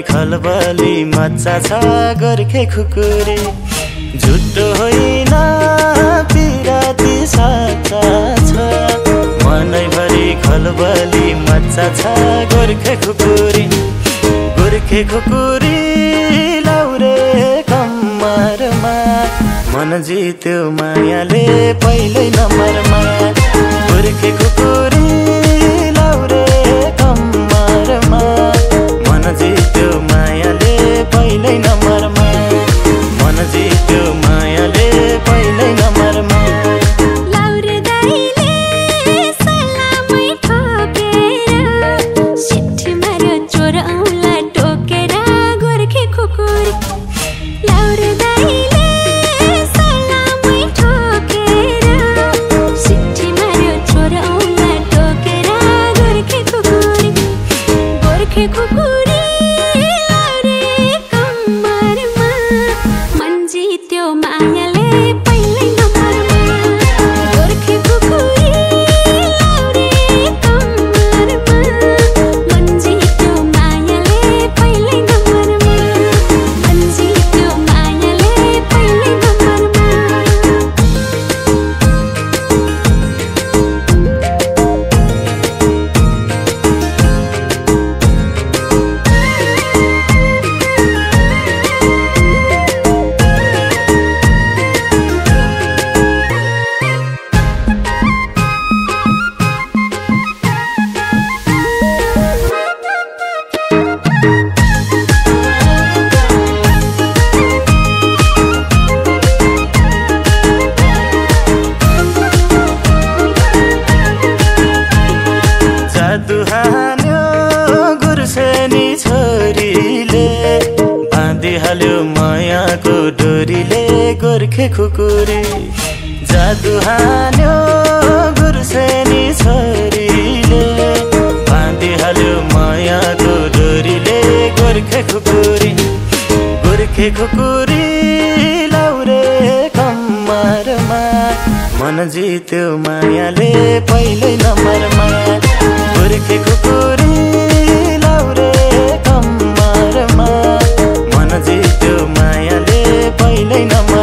खलबली मच्चा छ गोर्खे खुकुरी झुट्टो होइन पिराती साच्चा छ मनैभरि खलबली मच्चा छ गोर्खे खुकुरी लाउरे कम्मरमा मन जित्यो मायाले पहिल्यै नम्बरमा गोर्खे खुकुरी लाउरे कम्मरमा मन जित्यो मायाले पहिल्यै नम्बरमा मन जित्यो मायाले पहिल्यै नम्बरमा लाउरे दाइले सलामै ठोकेर सिट्ठी मार्यो चोर औँला टोकेर गोर्खे खुकुरी लाउरे दाइले सलामै ठोकेर सिट्ठी मार्यो चोर औँला टोकेर गोर्खे खुकुरी लाउरे कम्मरमा मन जित्यो मायाले पहिल्यै नम्बरमा गोर्खे खुकुरी लाउरे कम्मरमा मन जित्यो मायाले पहिल्यै नम्बरमा मन जित्यो मायाले पहिल्यै नम्बरमा जादु हान्यो गुर्सेनी छोरीले बाँधिहाल्यो मायाको डोरीले गोर्खे खुकुरी जादु हान्यो गुर्सेनी छोरीले बाँधिहाल्यो मायाको डोरीले गोर्खे खुकुरी लाउरे कम्मरमा मन जित्यो मायाले पहिल्यै नम्बरमा गोर्खे खुकुरी लाउरे कम्मरमा मन जित्यो मायाले पहिल्यै नम्बरमा